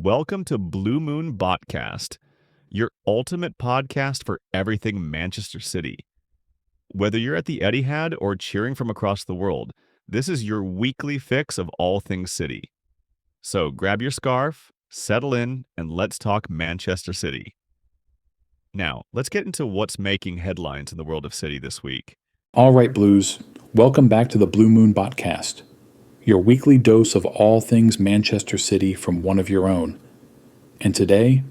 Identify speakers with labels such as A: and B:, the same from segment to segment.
A: Welcome to Blue Moon Botcast, your ultimate podcast for everything Manchester City. Whether you're at the Etihad or cheering from across the world, this is your weekly fix of all things City. So grab your scarf, settle in, and let's talk Manchester City. Now, let's get into what's making headlines in the world of City this week.
B: All right, Blues. Welcome back to the Blue Moon Botcast, your weekly dose of all things Manchester City from one of your own. And today,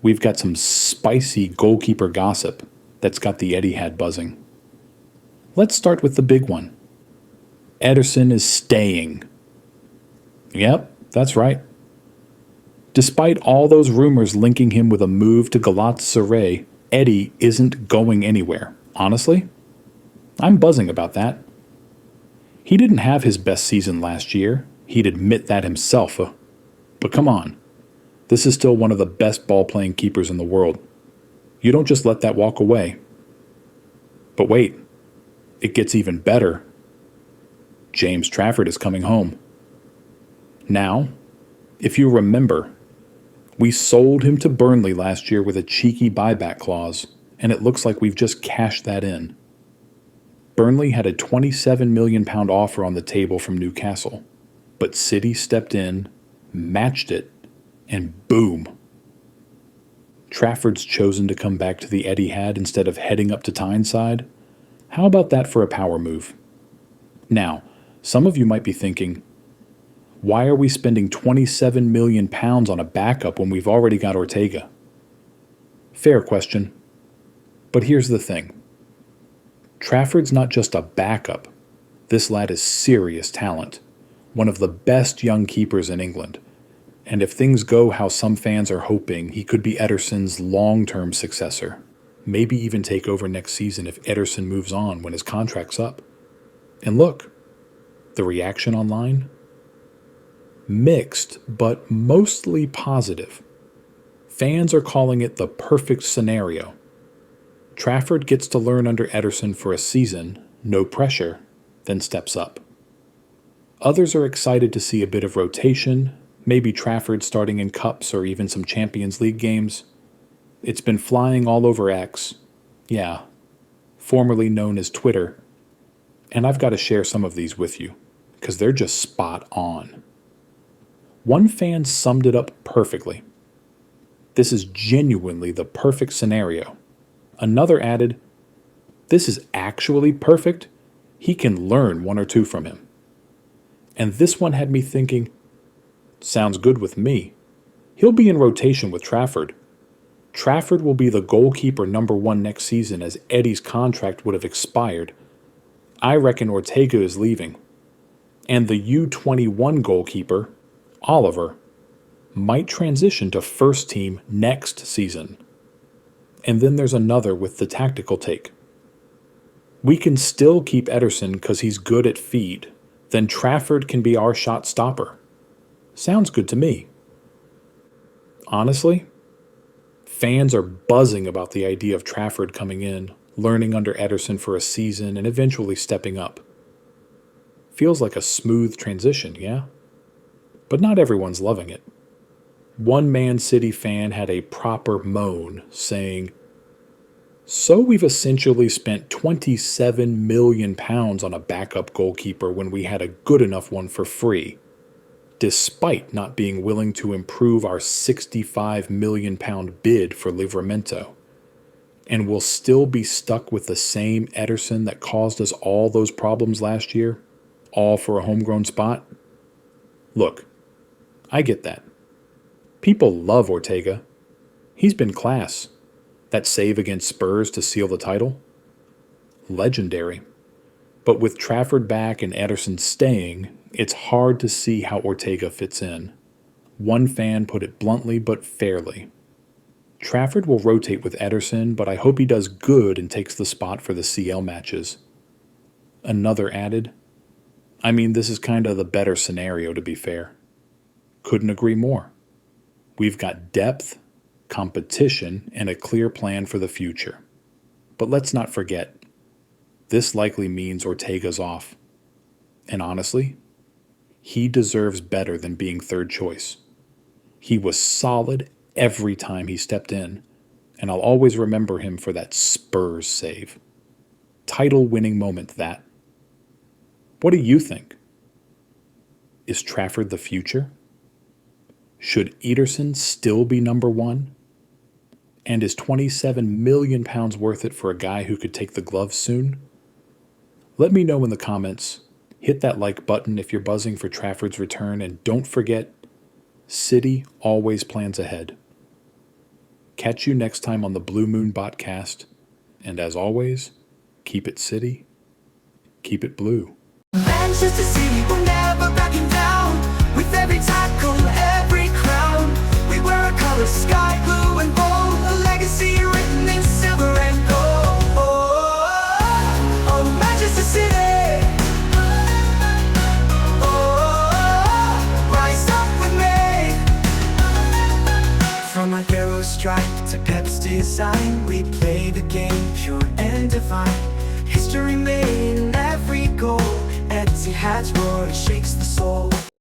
B: we've got some spicy goalkeeper gossip that's got the Etihad buzzing. Let's start with the big one. Ederson is staying. Yep, that's right. Despite all those rumors linking him with a move to Galatasaray, Eddie isn't going anywhere. Honestly, I'm buzzing about that. He didn't have his best season last year. He'd admit that himself. But come on. This is still one of the best ball-playing keepers in the world. You don't just let that walk away. But wait. It gets even better. James Trafford is coming home. Now, if you remember, we sold him to Burnley last year with a cheeky buyback clause, and it looks like we've just cashed that in. Burnley had a £27 million offer on the table from Newcastle, but City stepped in, matched it, and boom. Trafford's chosen to come back to the Etihad instead of heading up to Tyneside. How about that for a power move? Now, some of you might be thinking, why are we spending £27 million on a backup when we've already got Ortega? Fair question. But here's the thing. Trafford's not just a backup. This lad is serious talent, one of the best young keepers in England. And if things go how some fans are hoping, he could be Ederson's long-term successor. Maybe even take over next season if Ederson moves on when his contract's up. And look, the reaction online? Mixed, but mostly positive. Fans are calling it the perfect scenario. Trafford gets to learn under Ederson for a season, no pressure, then steps up. Others are excited to see a bit of rotation, maybe Trafford starting in cups or even some Champions League games. It's been flying all over X, formerly known as Twitter, and I've got to share some of these with you, because they're just spot on. One fan summed it up perfectly. This is genuinely the perfect scenario. Another added, this is actually perfect. He can learn one or two from him. And this one had me thinking, sounds good with me. He'll be in rotation with Trafford. Trafford will be the goalkeeper number one next season as Eddie's contract would have expired. I reckon Ortega is leaving. And the U21 goalkeeper, Oliver, might transition to first team next season. And then there's another with the tactical take. We can still keep Ederson because he's good at feed. Then Trafford can be our shot stopper. Sounds good to me. Honestly, fans are buzzing about the idea of Trafford coming in, learning under Ederson for a season, and eventually stepping up. Feels like a smooth transition, yeah? But not everyone's loving it. One Man City fan had a proper moan, saying, so we've essentially spent £27 million on a backup goalkeeper when we had a good enough one for free, despite not being willing to improve our £65 million bid for Livramento. And we'll still be stuck with the same Ederson that caused us all those problems last year, all for a homegrown spot? Look, I get that. People love Ortega. He's been class. That save against Spurs to seal the title? Legendary. But with Trafford back and Ederson staying, it's hard to see how Ortega fits in. One fan put it bluntly but fairly. Trafford will rotate with Ederson, but I hope he does good and takes the spot for the CL matches. Another added, this is kind of the better scenario to be fair. Couldn't agree more. We've got depth, competition, and a clear plan for the future. But let's not forget, this likely means Ortega's off. And honestly, he deserves better than being third choice. He was solid every time he stepped in, and I'll always remember him for that Spurs save. Title-winning moment, that. What do you think? Is Trafford the future? Should Ederson still be number one? And is £27 million worth it for a guy who could take the gloves soon? Let me know in the comments. Hit that like button if you're buzzing for Trafford's return, and don't forget, City always plans ahead. Catch you next time on the Blue Moon Botcast, and as always, keep it City, keep it blue.
C: Manchester City will never backing down. With every tackle, every crown, we wear a color sky blue and gold, a legacy written in silver and gold. Oh, Manchester City. Oh, rise up with me. From a hero's strike to Pep's design, we play the game pure and divine. History made in every goal. Etihad's roar shakes the soul.